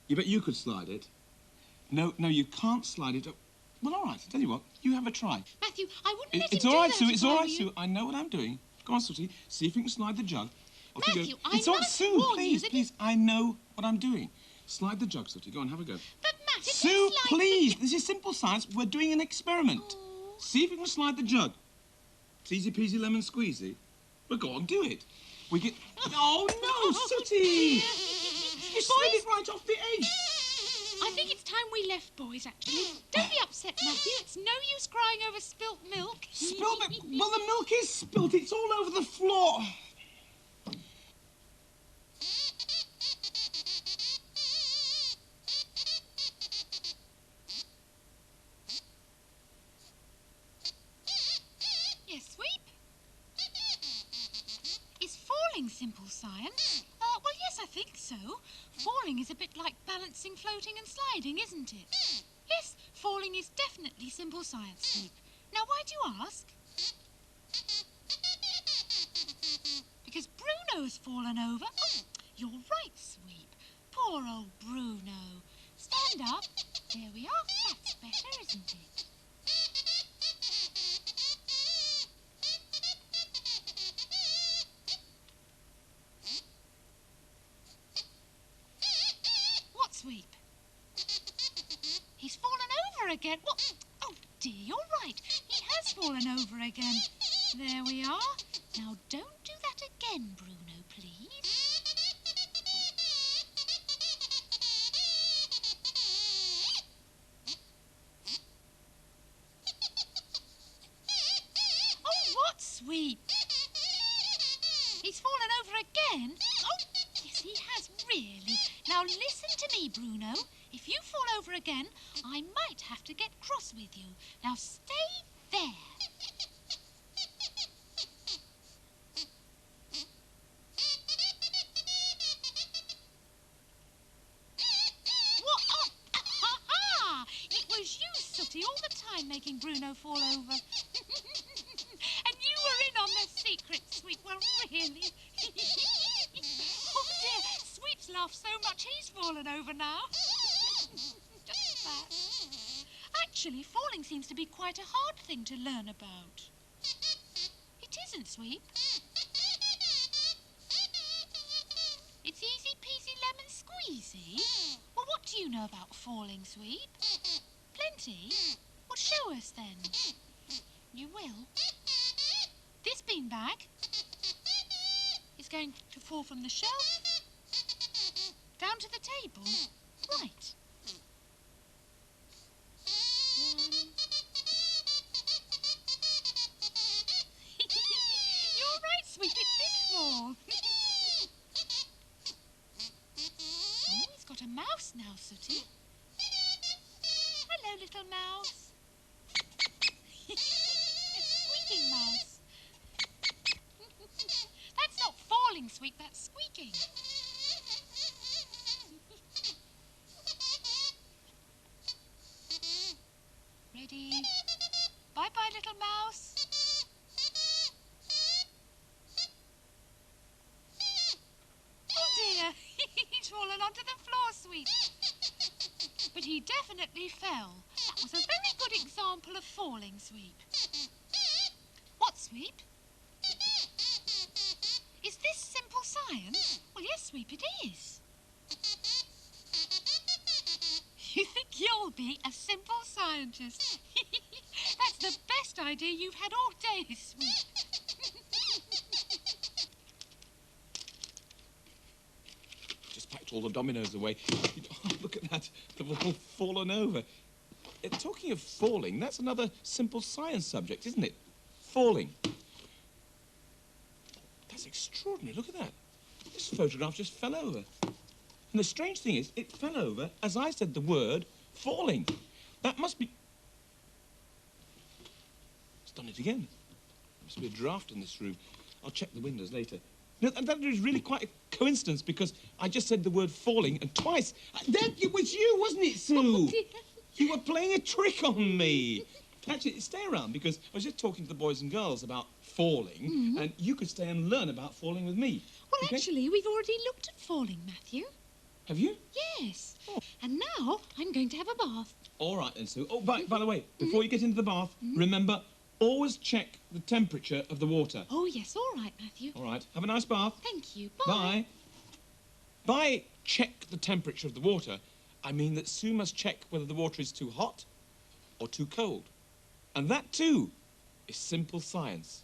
You bet you could slide it. No, you can't slide it. Well, all right, I'll tell you what. You have a try. Matthew, I wouldn't let It's him all do right, that Sue. if It's I all were right, you. Sue. I know what I'm doing. Go on, Sooty. See if you can slide the jug. Off you Matthew, go. I It's all right, must Sue. warn you that Please. I know what I'm doing. Slide the jug, Sooty. Go on, have a go. But Matt, if Sue, you slide please. This is simple science. We're doing an experiment. Oh. See if you can slide the jug. It's easy peasy lemon squeezy. Well, go on, do it. We get... Oh, no, Sooty! You slid it right off the edge. I think it's time we left, boys, actually. Don't be upset, Matthew. It's no use crying over spilt milk. Spilt milk? Well, the milk is spilt. It's all over the floor. Yes, Sweep? Is falling simple science? Well, yes, I think so. Falling is a bit like balancing, floating and sliding, isn't it? Yes, falling is definitely simple science, Sweep. Now, why do you ask? Because Bruno's fallen over. Oh, you're right, Sweep. Poor old Bruno. Stand up. There we are. That's better, isn't it? What, Sweep? He's fallen over again. What? Oh, dear, you're right. He has fallen over again. There we are. Now, don't do that again, Bruno, please. Oh, what, Sweep? He's fallen over again? Oh, yes, he has, really. Now, listen to me, Bruno. If you fall over again, I might have to get cross with you. Now, stay there. What? Oh, ha-ha! It was you, Sooty, all the time making Bruno fall over. And you were in on the secret, Sweep. Well, really. Oh, dear. Sweep's laughed so much he's fallen over now. Just that. Actually, falling seems to be quite a hard thing to learn about. It isn't, Sweep. It's easy peasy lemon squeezy. Well, what do you know about falling, Sweep? Plenty? Well, show us then. You will. This beanbag is going to fall from the shelf down to the table. Right. You're right, Sweep, it did fall. Oh, he's got a mouse now, Sooty. Hello, little mouse. A squeaking mouse. That's not falling, Sweep, that's squeaking. Ready? Bye-bye, little mouse. Oh, dear. He's fallen onto the floor, Sweep. But he definitely fell. That was a very good example of falling, Sweep. What, Sweep? Is this simple science? Well, yes, Sweep, it is. You think you'll be a simple scientist? That's the best idea you've had all day, Sweep. Just packed all the dominoes away. Oh, look at that. They've all fallen over. Talking of falling, that's another simple science subject, isn't it? Falling. That's extraordinary. Look at that. This photograph just fell over. And the strange thing is, it fell over as I said the word falling. That must be... It's done it again. There must be a draft in this room. I'll check the windows later. No, that is really quite a coincidence because I just said the word falling and twice. It was you, wasn't it, Sue? Oh, dear. You were playing a trick on me. Actually, stay around because I was just talking to the boys and girls about falling and you could stay and learn about falling with me. Well, okay? actually, we've already looked at falling, Matthew. Have you? Yes. Oh. And now I'm going to have a bath. All right then, Sue. Oh, by the way, before you get into the bath, remember, always check the temperature of the water. Oh, yes, all right, Matthew. All right. Have a nice bath. Thank you. Bye. By check the temperature of the water, I mean that Sue must check whether the water is too hot or too cold. And that, too, is simple science.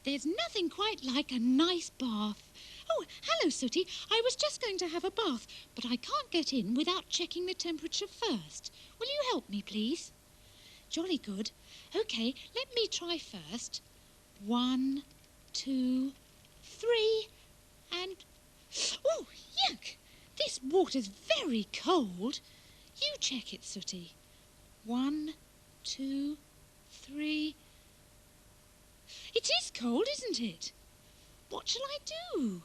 There's nothing quite like a nice bath. Oh, hello, Sooty. I was just going to have a bath, but I can't get in without checking the temperature first. Will you help me, please? Jolly good. OK, let me try first. 1, 2, 3, and... Oh, yuck! This water's very cold. You check it, Sooty. 1, 2, 3... It is cold, isn't it? What shall I do?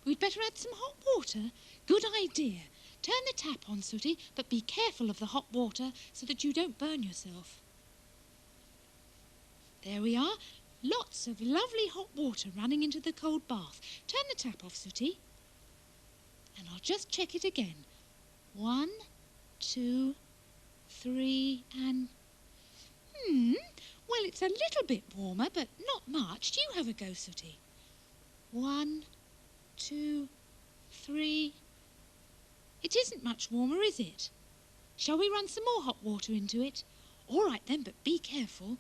We'd better add some hot water. Good idea. Turn the tap on, Sooty, but be careful of the hot water so that you don't burn yourself. There we are. Lots of lovely hot water running into the cold bath. Turn the tap off, Sooty. And I'll just check it again. 1, 2, 3, and... well, it's a little bit warmer, but not much. You have a go, Sooty. 1, 2, 3... It isn't much warmer, is it? Shall we run some more hot water into it? All right then, but be careful.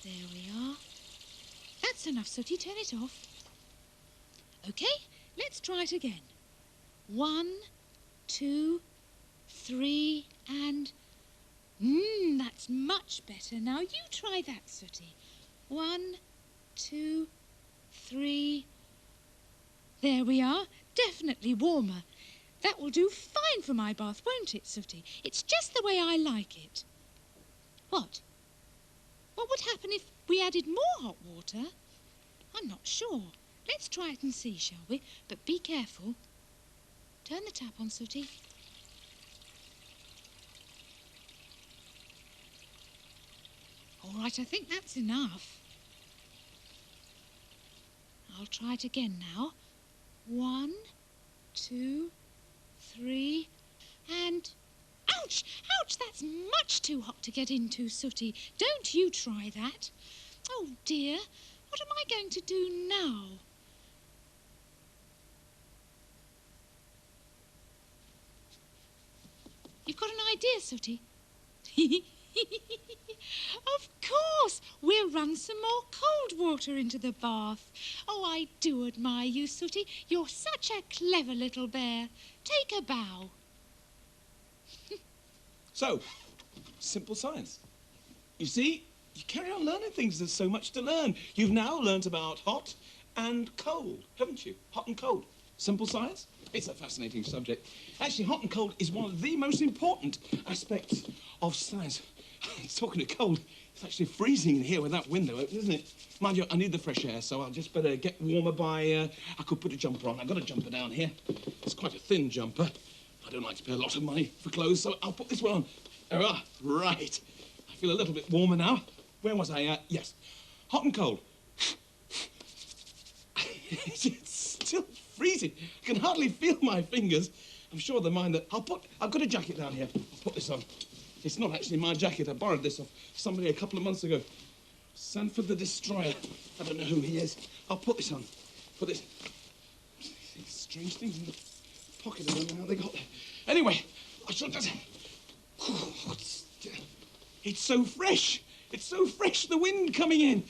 There we are. That's enough, Sooty. Turn it off. OK, let's try it again. 1, 2, 3, and... that's much better. Now you try that, Sooty. 1, 2, 3... There we are. Definitely warmer. That will do fine for my bath, won't it, Sooty? It's just the way I like it. What? What would happen if we added more hot water? I'm not sure. Let's try it and see, shall we? But be careful. Turn the tap on, Sooty. All right, I think that's enough. I'll try it again now. 1, 2, 3, and... Ouch! Ouch! That's much too hot to get into, Sooty. Don't you try that. Oh, dear. What am I going to do now? You've got an idea, Sooty? Of course! We'll run some more cold water into the bath. Oh, I do admire you, Sooty. You're such a clever little bear. Take a bow. So, simple science. You see, you carry on learning things. There's so much to learn. You've now learnt about hot and cold, haven't you? Hot and cold. Simple science. It's a fascinating subject. Actually, hot and cold is one of the most important aspects of science. Talking of cold, it's actually freezing in here with that window open, isn't it? Mind you, I need the fresh air, so I'll just better get warmer by... I could put a jumper on. I've got a jumper down here. It's quite a thin jumper. I don't like to pay a lot of money for clothes, so I'll put this one on. There we are. Right. I feel a little bit warmer now. Where was I? Yes. Hot and cold. It's still freezing. I can hardly feel my fingers. I'm sure they mind that. I've got a jacket down here. I'll put this on. It's not actually my jacket. I borrowed this off somebody a couple of months ago. Sanford the Destroyer. I don't know who he is. I'll put this on. Put this... These strange things in the pocket. I don't know how they got there. Anyway, I shall just... It's so fresh. It's so fresh, the wind coming in.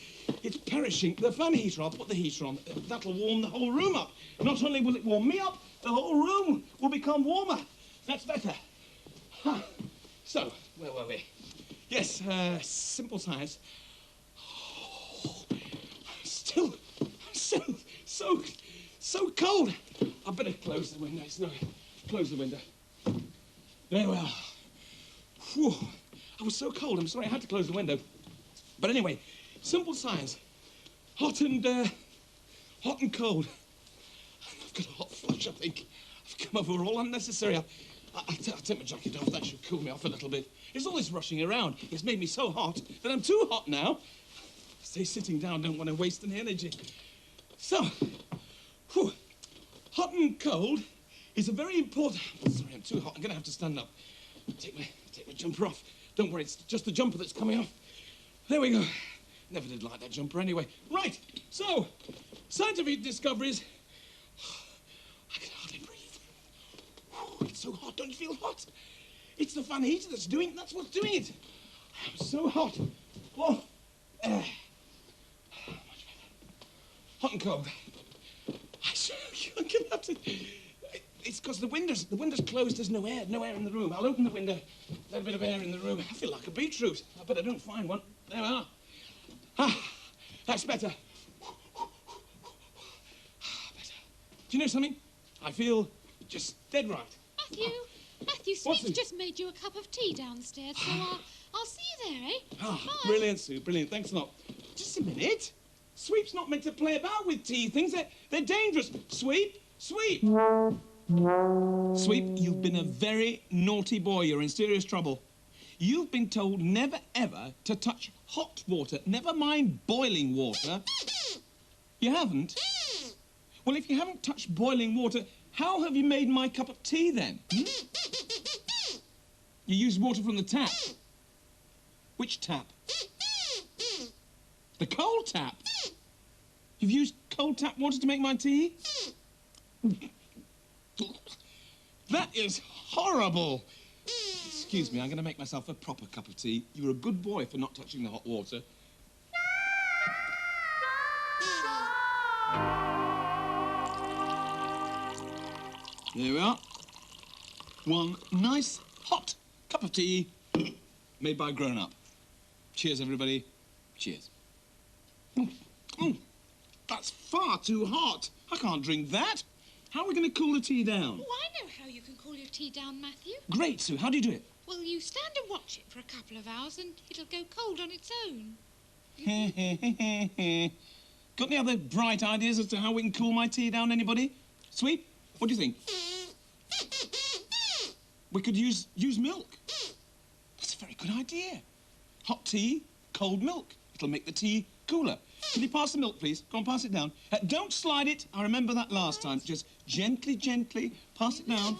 It's perishing. The fan heater, I'll put the heater on. That'll warm the whole room up. Not only will it warm me up, the whole room will become warmer. That's better. Huh. So, where were we? Yes, simple science. Oh, still so cold. I better close the window. It's no, close the window. There we are. Whew. I was so cold. I'm sorry I had to close the window. But anyway, simple science. Hot and cold. I've got a hot flush, I think. I've come over all unnecessary. I'll take my jacket off. That should cool me off a little bit. It's all this rushing around. It's made me so hot that I'm too hot now. Stay sitting down. Don't want to waste any energy. So, whew, hot and cold is a very important... Oh, sorry, I'm too hot. I'm going to have to stand up. Take my jumper off. Don't worry, it's just the jumper that's coming off. There we go. Never did like that jumper anyway. Right, so, scientific discoveries. I can hardly breathe. It's so hot, don't you feel hot? It's the fan heater that's what's doing it. I'm so hot. Oh, much better. Hot and cold. I'm gonna have to... It's because the window's closed. There's no air in the room. I'll open the window. Let a bit of air in the room. I feel like a beetroot. I bet I don't find one. There we are. Ah, that's better. Better. Do you know something? I feel just dead right. Matthew, Matthew, Sweet's just made you a cup of tea downstairs, so I'll see you there, eh? Oh, Bye. brilliant, Sue, brilliant. Thanks a lot. Just a minute. Sweep's not meant to play about with tea things. They're dangerous. Sweep, Sweep. Sweep, you've been a very naughty boy. You're in serious trouble. You've been told never, ever to touch hot water, never mind boiling water. You haven't? Well, if you haven't touched boiling water, how have you made my cup of tea then? Hmm? You used water from the tap. Which tap? The cold tap. You've used cold tap water to make my tea? That is horrible. Excuse me, I'm going to make myself a proper cup of tea. You were a good boy for not touching the hot water. There we are. One nice hot cup of tea made by a grown-up. Cheers, everybody. Cheers. That's far too hot. I can't drink that. How are we going to cool the tea down? Oh, I know how you can cool your tea down, Matthew. Great, Sue. How do you do it? Well, you stand and watch it for a couple of hours and it'll go cold on its own. Got any other bright ideas as to how we can cool my tea down, anybody? Sweep, what do you think? We could use milk. That's a very good idea. Hot tea, cold milk. It'll make the tea cooler. Can you pass the milk, please? Go on, pass it down. Don't slide it. I remember that last time. Just gently, gently pass it down.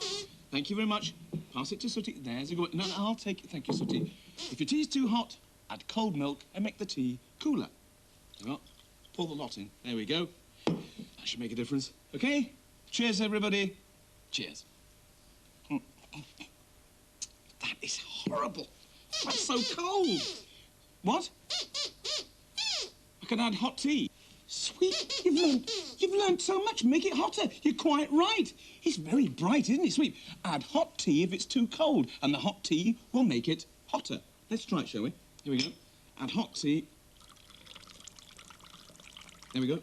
Thank you very much. Pass it to Sooty. There's a good... No, I'll take it. Thank you, Sooty. If your tea's too hot, add cold milk and make the tea cooler. Well, pour the lot in. There we go. That should make a difference. OK? Cheers, everybody. Cheers. That is horrible. That's so cold. What? I can add hot tea. Sweet, you've learned so much. Make it hotter. You're quite right. It's very bright, isn't it, Sweet? Add hot tea if it's too cold, and the hot tea will make it hotter. Let's try it, shall we? Here we go. Add hot tea. There we go.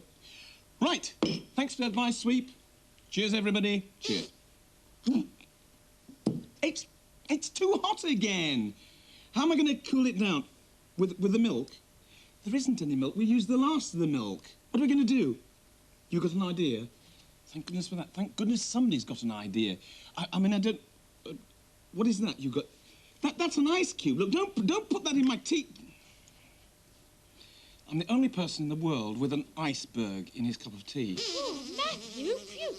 Right. Thanks for the advice, Sweep. Cheers, everybody. Cheers. It's too hot again. How am I going to cool it down? With the milk? There isn't any milk. We used the last of the milk. What are we going to do? You got an idea? Thank goodness for that. Thank goodness somebody's got an idea. I mean, I don't... what is that you got? That's an ice cube. Look, don't put that in my tea. I'm the only person in the world with an iceberg in his cup of tea. Oh, Matthew, phew.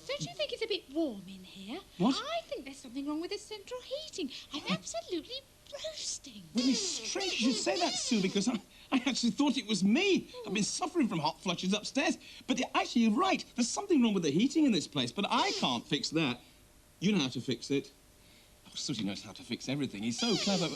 Don't you think it's a bit warm in here? What? I think there's something wrong with the central heating. I'm absolutely roasting. Well, it's strange you should say that, Sue, because I actually thought it was me. I've been suffering from hot flushes upstairs. But actually, you're right. There's something wrong with the heating in this place, but I can't fix that. You know how to fix it. Oh, Sooty knows how to fix everything. He's so clever.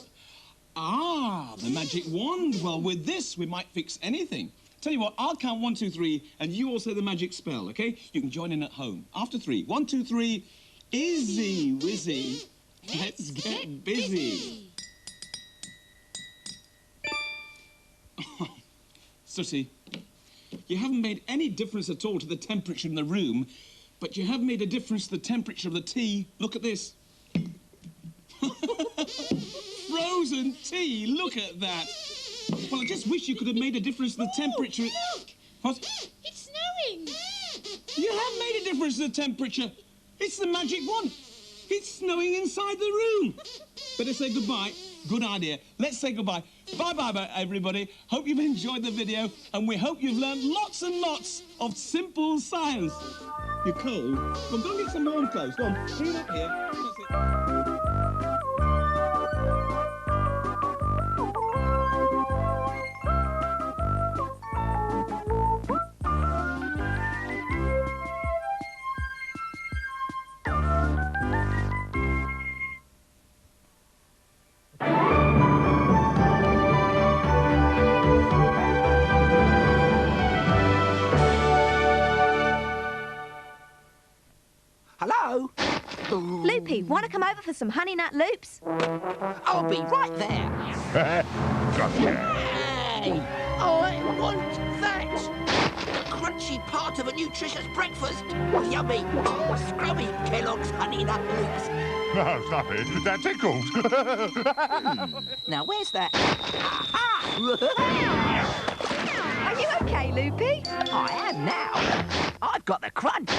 Ah, the magic wand. Well, with this, we might fix anything. Tell you what, I'll count 1, 2, 3, and you all say the magic spell, OK? You can join in at home. After 3. 1, 2, 3. Izzy Wizzy. Let's get busy. Sooty, you haven't made any difference at all to the temperature in the room, but you have made a difference to the temperature of the tea. Look at this. Frozen tea, look at that. Well, I just wish you could have made a difference to the temperature. Look! What? It's snowing. You have made a difference to the temperature. It's the magic wand. It's snowing inside the room. Better say goodbye. Good idea. Let's say goodbye. Bye-bye, everybody. Hope you've enjoyed the video, and we hope you've learned lots and lots of simple science. You're cold? Well, go and get some warm clothes. Go on, bring it up here. That's it. Hello? Loopy, want to come over for some honey nut loops? I'll be right there. Hey! I want that! The crunchy part of a nutritious breakfast. Yummy, scrummy Kellogg's Honey Nut Loops. No, stop it. That tickles. Now, where's that? Are you okay, Loopy? I am now. I've got the crunch.